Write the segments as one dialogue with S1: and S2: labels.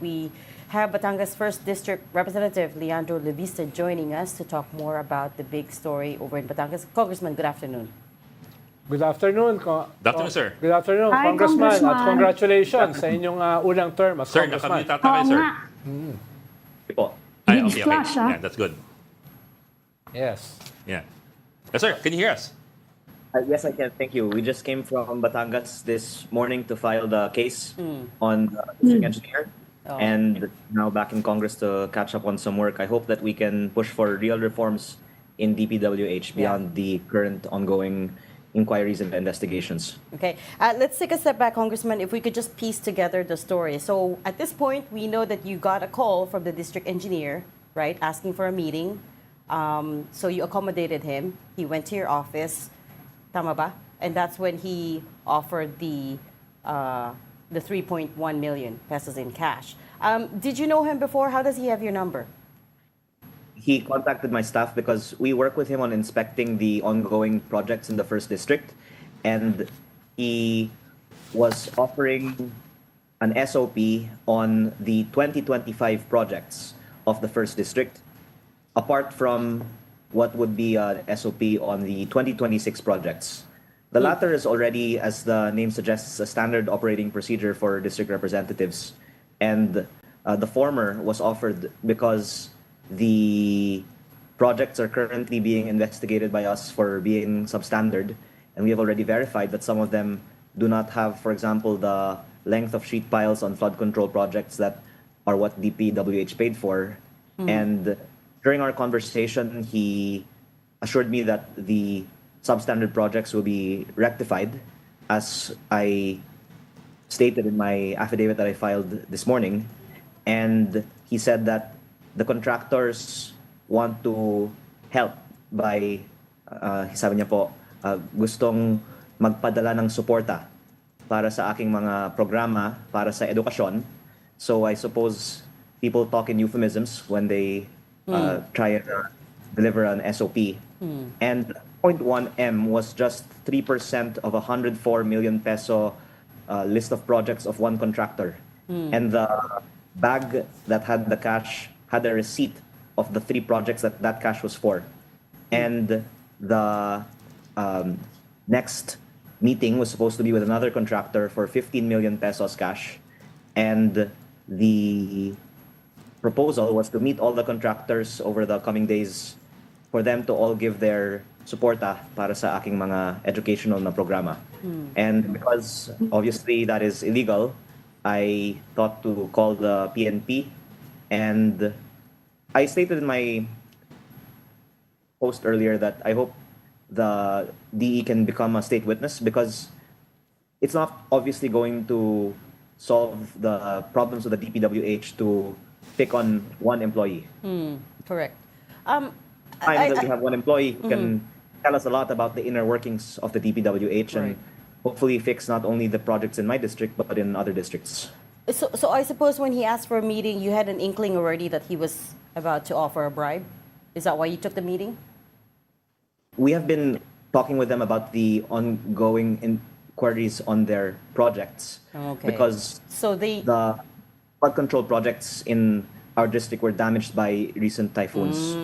S1: we have Batangas 1st District Representative Leandro Leviste joining us to talk more about the big story over in Batangas. Congressman, good afternoon.
S2: Good afternoon.
S3: Good afternoon, sir.
S2: Good afternoon,
S4: Hi,
S2: Congressman. At
S4: Congressman.
S2: congratulations sa inyong unang term as
S3: Sir,
S2: Congressman.
S3: nakamute ata kayo,
S4: Oo
S3: sir.
S4: nga.
S5: Po.
S3: Ay,
S4: Big splash, ah.
S3: Yeah, that's good.
S2: Yes.
S3: Yeah. Yes, sir. Can you hear us?
S5: Yes, I can. Thank you. We just came from Batangas this morning to file the case on the district engineer.
S1: Oh.
S5: And now back in Congress to catch up on some work. I hope that we can push for real reforms in DPWH beyond the current ongoing inquiries and investigations.
S1: Okay, let's take a step back, Congressman, if we could just piece together the story. So at this point, we know that you got a call from the district engineer, right, asking for a meeting. So you accommodated him. He went to your office, tama ba? And that's when he offered the 3.1 million pesos in cash. Did you know him before? How does he have your number?
S5: He contacted my staff because we work with him on inspecting the ongoing projects in the first district, and he was offering an SOP on the 2025 projects of the first district, apart from what would be an SOP on the 2026 projects. The latter is already, as the name suggests, a standard operating procedure for district representatives, and the former was offered because the projects are currently being investigated by us for being substandard, and we have already verified that some of them do not have, for example, the length of sheet piles on flood control projects that are what DPWH paid for. And during our conversation, he assured me that the substandard projects will be rectified, as I stated in my affidavit that I filed this morning. And he said that the contractors want to help by, sabi niya po, gustong magpadala ng suporta para sa aking mga programa para sa edukasyon. So I suppose people talk in euphemisms when they try and deliver an SOP. And 0.1M was just 3% of 104 million peso list of projects of one contractor. And the bag that had the cash had a receipt of the 3 projects that that cash was for. And the next meeting was supposed to be with another contractor for 15 million pesos cash. And the proposal was to meet all the contractors over the coming days for them to all give their suporta para sa aking mga educational na programa. And because obviously that is illegal, I thought to call the PNP, and I stated in my post earlier that I hope the DE can become a state witness, because it's not obviously going to solve the problems with the DPWH to pick on one employee.
S1: Correct.
S5: Time that we have one employee who can tell us a lot about the inner workings of the DPWH and hopefully fix not only the projects in my district but in other districts.
S1: So I suppose when he asked for a meeting, you had an inkling already that he was about to offer a bribe? Is that why you took the meeting?
S5: We have been talking with them about the ongoing inquiries on their projects.
S1: Okay.
S5: Because
S1: So
S5: the flood control projects in our district were damaged by recent typhoons.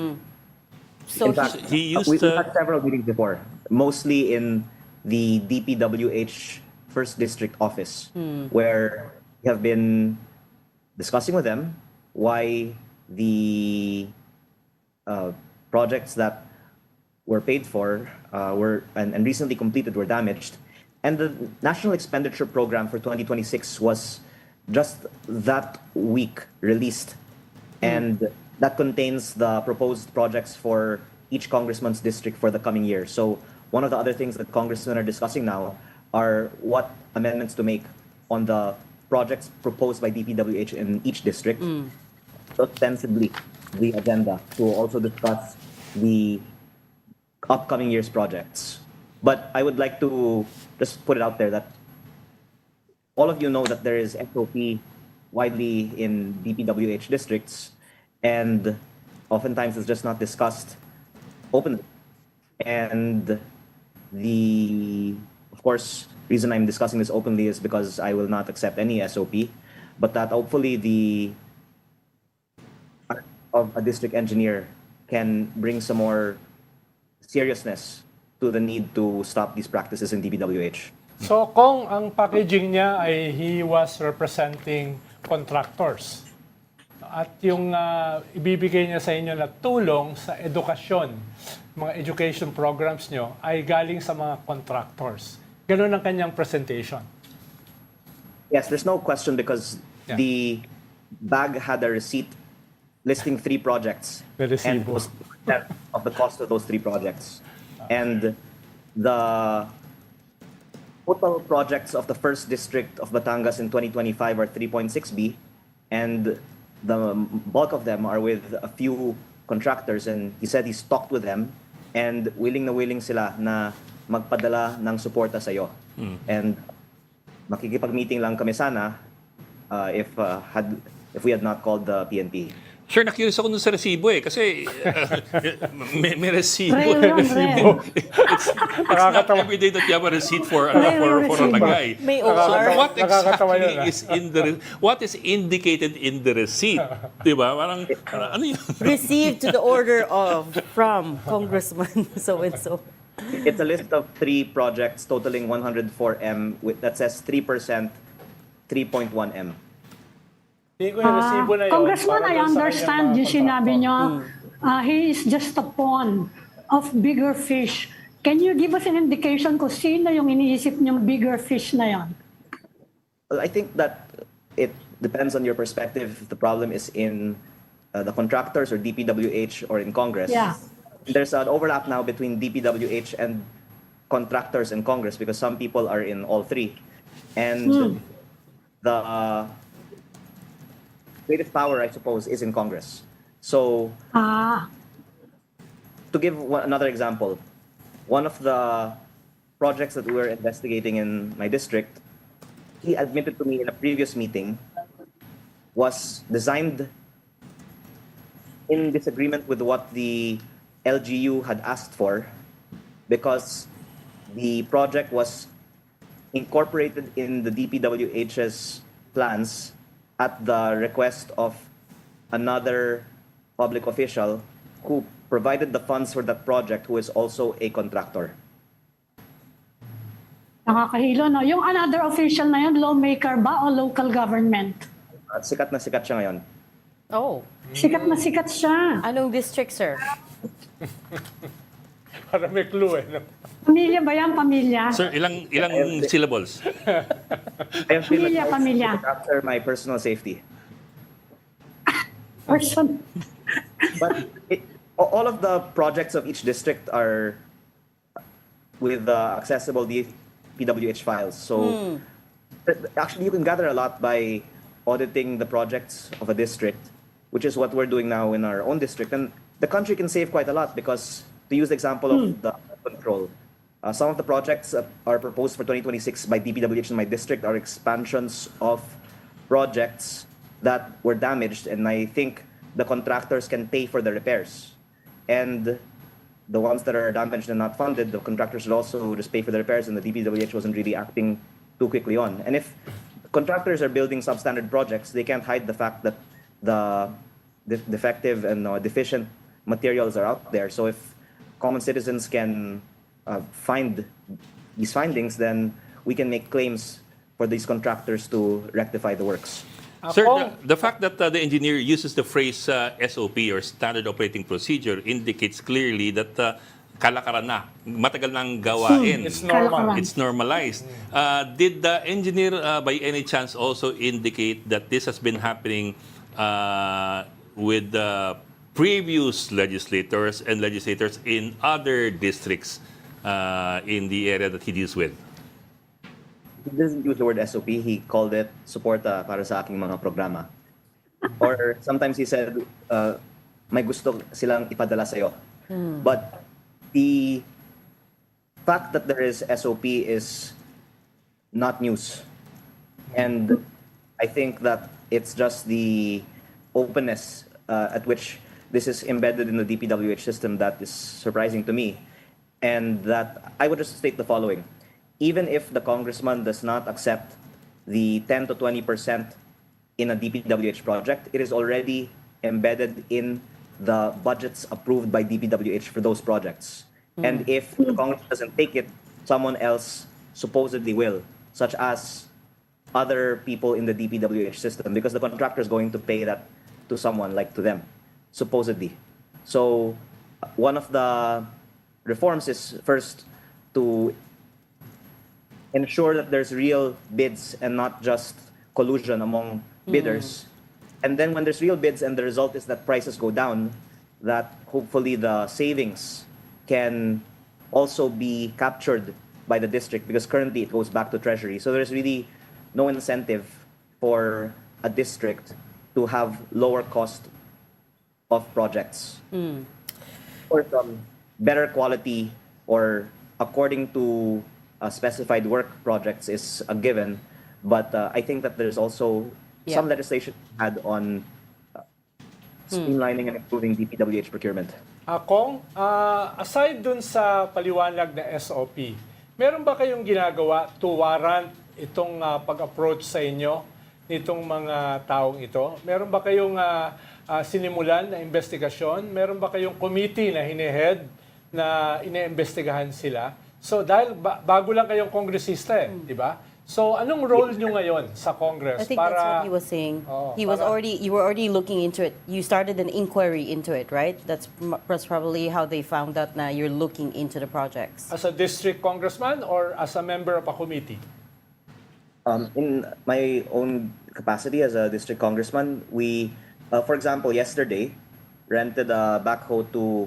S1: So
S5: In fact,
S3: He used
S5: we've
S3: to-
S5: had several meetings before, mostly in the DPWH First District office, where we have been discussing with them why the projects that were paid for were and recently completed were damaged. And the National Expenditure Program for 2026 was just that week released. And that contains the proposed projects for each congressman's district for the coming year. So one of the other things that congressmen are discussing now are what amendments to make on the projects proposed by DPWH in each district. So ostensibly, the agenda to also discuss the upcoming year's projects. But I would like to just put it out there that all of you know that there is SOP widely in DPWH districts, and oftentimes it's just not discussed openly. And of course, reason I'm discussing this openly is because I will not accept any SOP but that hopefully the of a district engineer can bring some more seriousness to the need to stop these practices in DPWH.
S2: So kung ang packaging niya ay he was representing contractors at yung ibibigay niya sa inyo na tulong sa edukasyon, mga education programs nyo ay galing sa mga contractors. Ganun ang kanyang presentation.
S5: Yes, there's no question because
S2: Yeah.
S5: the bag had a receipt listing 3 projects
S2: The
S5: and
S2: resibo.
S5: was of the cost of those 3 projects. And the total projects of the first district of Batangas in 2025 are 3.6B, and the bulk of them are with a few contractors, and he said he's talked with them and willing na willing sila na magpadala ng suporta sa iyo. And makikipag-meeting lang kami sana if we had not called the PNP.
S3: Sir, na-curious ako dun sa resibo kasi may resibo.
S4: Real yun, real.
S3: It's not every day that you have a receipt for a lagay.
S1: May
S3: So
S1: OR.
S3: what
S2: Nakakatawa
S3: exactly
S2: yun,
S3: is what is indicated in the receipt? Diba? Parang ano yun?
S1: Received to the order of from Congressman so and so.
S5: It's a list of 3 projects totaling 104M that says 3%, 3.1M.
S2: Hindi ko yung resibo na yun.
S4: Congressman,
S2: para
S4: I
S2: dun sa
S4: understand
S2: kanyang
S4: yung
S2: mga
S4: sinabi
S2: contractor.
S4: nyo, he is just a pawn of bigger fish. Can you give us an indication kung sino yung iniisip nyong bigger fish na yon?
S5: Well, I think that it depends on your perspective. If the problem is in the contractors or DPWH or in Congress.
S4: Yeah.
S5: There's an overlap now between DPWH and contractors in Congress because some people are in all 3. And the greatest power, I suppose, is in Congress. So to give another example, one of the projects that we were investigating in my district, he admitted to me in a previous meeting, was designed in disagreement with what the LGU had asked for because the project was incorporated in the DPWH's plans at the request of another public official who provided the funds for that project, who is also a contractor.
S4: Nakakahilo, no? Yung another official na yun, lawmaker ba o local government?
S5: At sikat na sikat siya ngayon.
S1: Oh,
S4: Sikat na sikat siya.
S1: anong district, sir?
S2: Para may clue eh. No?
S4: Pamilya ba yan? Pamilya?
S3: Sir, ilang syllables?
S5: I have been
S4: Pamilya,
S5: advised
S4: pamilya.
S5: to look after my personal safety.
S4: Person.
S5: But all of the projects of each district are with accessible DPWH files. So actually, you can gather a lot by auditing the projects of a district, which is what we're doing now in our own district. And the country can save quite a lot because, to use the example of the control, some of the projects that are proposed for 2026 by DPWH in my district are expansions of projects that were damaged, and I think the contractors can pay for the repairs. And the ones that are damaged and not funded, the contractors should also just pay for the repairs, and the DPWH wasn't really acting too quickly on. And if contractors are building substandard projects, they can't hide the fact that the defective and deficient materials are out there. So if common citizens can find these findings, then we can make claims for these contractors to rectify the works.
S3: Sir, the fact that the engineer uses the phrase SOP or Standard Operating Procedure indicates clearly that kalakaran na, matagal nang gawain.
S2: It's normal.
S3: It's normalized. Did the engineer by any chance also indicate that this has been happening with the previous legislators and legislators in other districts in the area that he deals with?
S5: He doesn't use the word SOP. He called it suporta para sa aking mga programa. Or sometimes he said, may gusto silang ipadala sa'yo. But the fact that there is SOP is not news. And I think that it's just the openness at which this is embedded in the DPWH system that is surprising to me. And that I would just state the following. Even if the congressman does not accept the 10 to 20% in a DPWH project, it is already embedded in the budgets approved by DPWH for those projects. And if the Congress doesn't take it, someone else supposedly will, such as other people in the DPWH system, because the contractor is going to pay that to someone, like to them, supposedly. So one of the reforms is first to ensure that there's real bids and not just collusion among bidders. And then when there's real bids and the result is that prices go down, that hopefully the savings can also be captured by the district, because currently it goes back to Treasury. So there's really no incentive for a district to have lower cost of projects. Or some better quality or according to specified work projects is a given. But I think that there's also some legislation had on streamlining and improving DPWH procurement.
S2: Kong, aside dun sa paliwanag na SOP, meron ba kayong ginagawa to warrant itong pag-approach sa inyo nitong mga taong ito? Meron ba kayong sinimulan na investigasyon? Meron ba kayong committee na hinehead na ine-investigahan sila? So dahil bago lang kayong kongresista di ba? So anong role nyo ngayon sa Congress?
S1: I think that's what he was saying. You were already looking into it. You started an inquiry into it, right? That's probably how they found out na you're looking into the projects.
S2: As a district congressman or as a member of a committee?
S5: In my own capacity as a district congressman, we, for example, yesterday, rented a backhoe to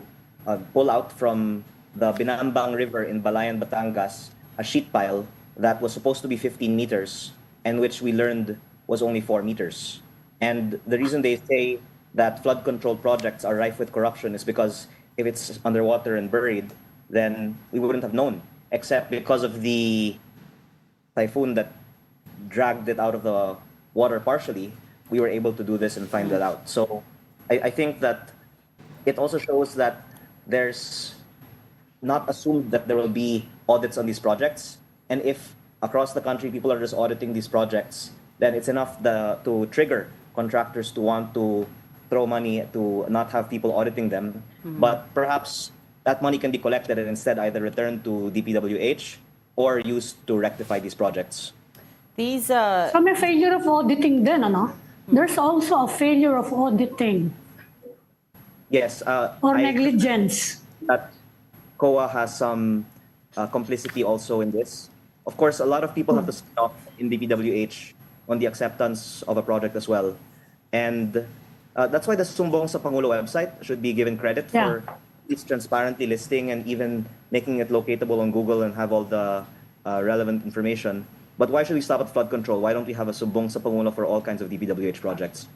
S5: pull out from the Binambang River in Balayan, Batangas, a sheet pile that was supposed to be 15 meters and which we learned was only 4 meters. And the reason they say that flood control projects are rife with corruption is because if it's underwater and buried, then we wouldn't have known, except because of the typhoon that dragged it out of the water partially, we were able to do this and find that out. So I think that it also shows that there's not assumed that there will be audits on these projects. And if across the country people are just auditing these projects, then it's enough to trigger contractors to want to throw money to not have people auditing them. But perhaps that money can be collected and instead either returned to DPWH or used to rectify these projects.
S1: These
S4: So may failure of auditing din, ano? There's also a failure of auditing
S5: Yes.
S4: or negligence.
S5: That COA has some complicity also in this. Of course, a lot of people have to sign off in DPWH on the acceptance of a project as well. And that's why the Sumbong sa Pangulo website should be given credit for its transparently listing and even making it locatable on Google and have all the relevant information. But why should we stop at flood control? Why don't we have a Sumbong sa Pangulo for all kinds of DPWH projects?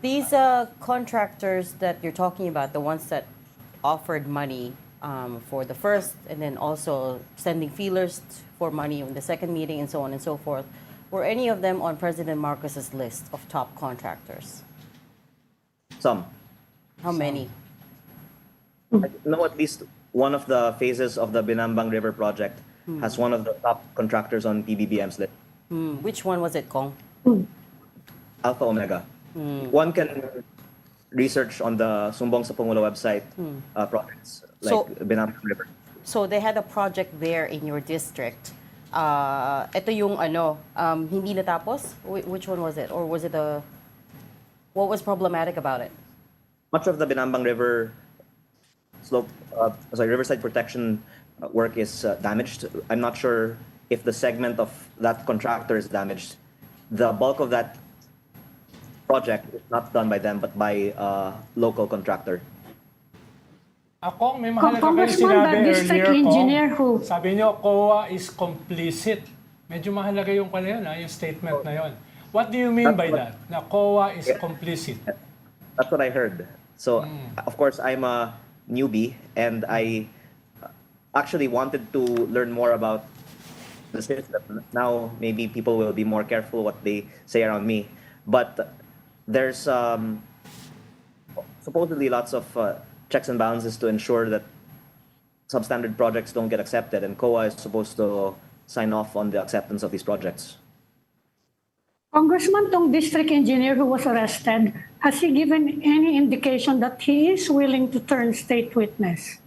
S1: These contractors that you're talking about, the ones that offered money for the first and then also sending feelers for money on the second meeting and so on and so forth, were any of them on President Marcos's list of top contractors?
S5: Some.
S1: How many?
S5: I know at least one of the phases of the Binambang River project has one of the top contractors on PBBM's list.
S1: Which one was it, Kong?
S5: Alpha Omega. One can research on the Sumbong sa Pangulo website projects like
S1: So-
S5: Binambang River.
S1: So they had a project there in your district. Ito yung hindi natapos? Which one was it? Or was it what was problematic about it?
S5: Much of the Binambang River riverside protection work is damaged. I'm not sure if the segment of that contractor is damaged. The bulk of that project is not done by them but by a local contractor.
S2: Akong, may mahalaga kayo
S4: Congressman,
S2: sinabi
S4: the district
S2: earlier,
S4: engineer
S2: Kong. Sabi niyo, COA is complicit. Medyo mahalaga yung pala yun, yung statement na yun. What do you mean by that? Na COA is complicit?
S5: That's what I heard. So, of course, I'm a newbie and I actually wanted to learn more about the system. Now, maybe people will be more careful what they say around me. But there's supposedly lots of checks and balances to ensure that substandard projects don't get accepted, and COA is supposed to sign off on the acceptance of these projects.
S4: Congressman, tong district engineer who was arrested, has he given any indication that he is willing to turn state witness?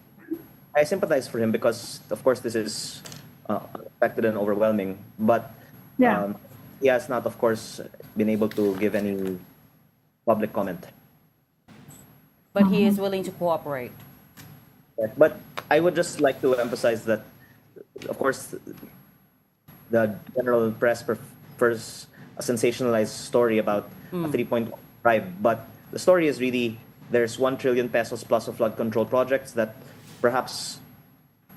S5: I sympathize for him because, of course, this is unexpected and overwhelming. But
S4: Yeah.
S5: he has not, of course, been able to give any public comment.
S1: But he is willing to cooperate.
S5: But I would just like to emphasize that, of course, the general press prefers a sensationalized story about a 3.1 bribe. But the story is really there's 1 trillion pesos plus of flood control projects that perhaps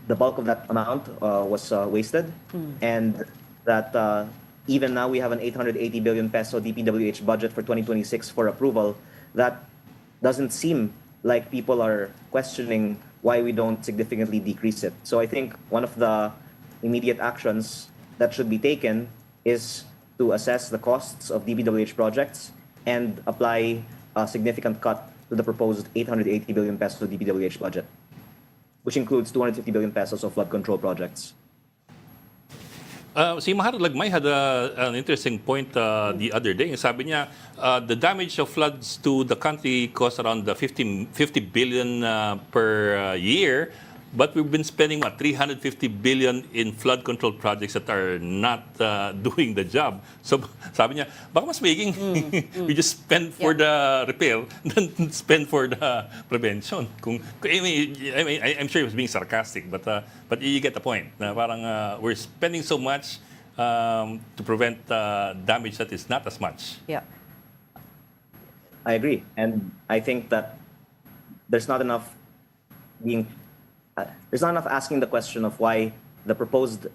S5: the bulk of that amount was wasted. And that even now we have an 880 billion peso DPWH budget for 2026 for approval. That doesn't seem like people are questioning why we don't significantly decrease it. So I think one of the immediate actions that should be taken is to assess the costs of DPWH projects and apply a significant cut to the proposed 880 billion peso DPWH budget, which includes 250 billion pesos of flood control projects.
S3: Si Mahar Lagmay had an interesting point the other day. Sabi niya, the damage of floods to the country costs around 50 billion per year, but we've been spending 350 billion in flood control projects that are not doing the job. So sabi niya, baka mas maiging we just spend for the repair than spend for the prevention. I mean, I'm sure he was being sarcastic, but you get the point. Na parang we're spending so much to prevent damage that is not as much.
S1: Yeah.
S5: I agree. And I think that there's not enough asking the question of why the proposed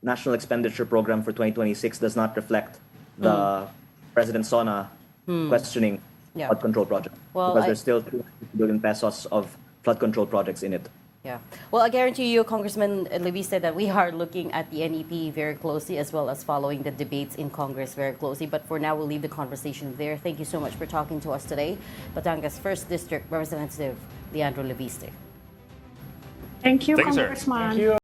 S5: national expenditure program for 2026 does not reflect the President Sona questioning flood control project.
S1: Well,
S5: because there's still 250 billion pesos of flood control projects in it.
S1: Yeah. Well, I guarantee you, Congressman Leviste, that we are looking at the NEP very closely as well as following the debates in Congress very closely. But for now, we'll leave the conversation there. Thank you so much for talking to us today. Batangas 1st District Representative Leandro Leviste.
S4: Thank you,
S3: Thank you, sir.
S4: Congressman.
S2: Thank you.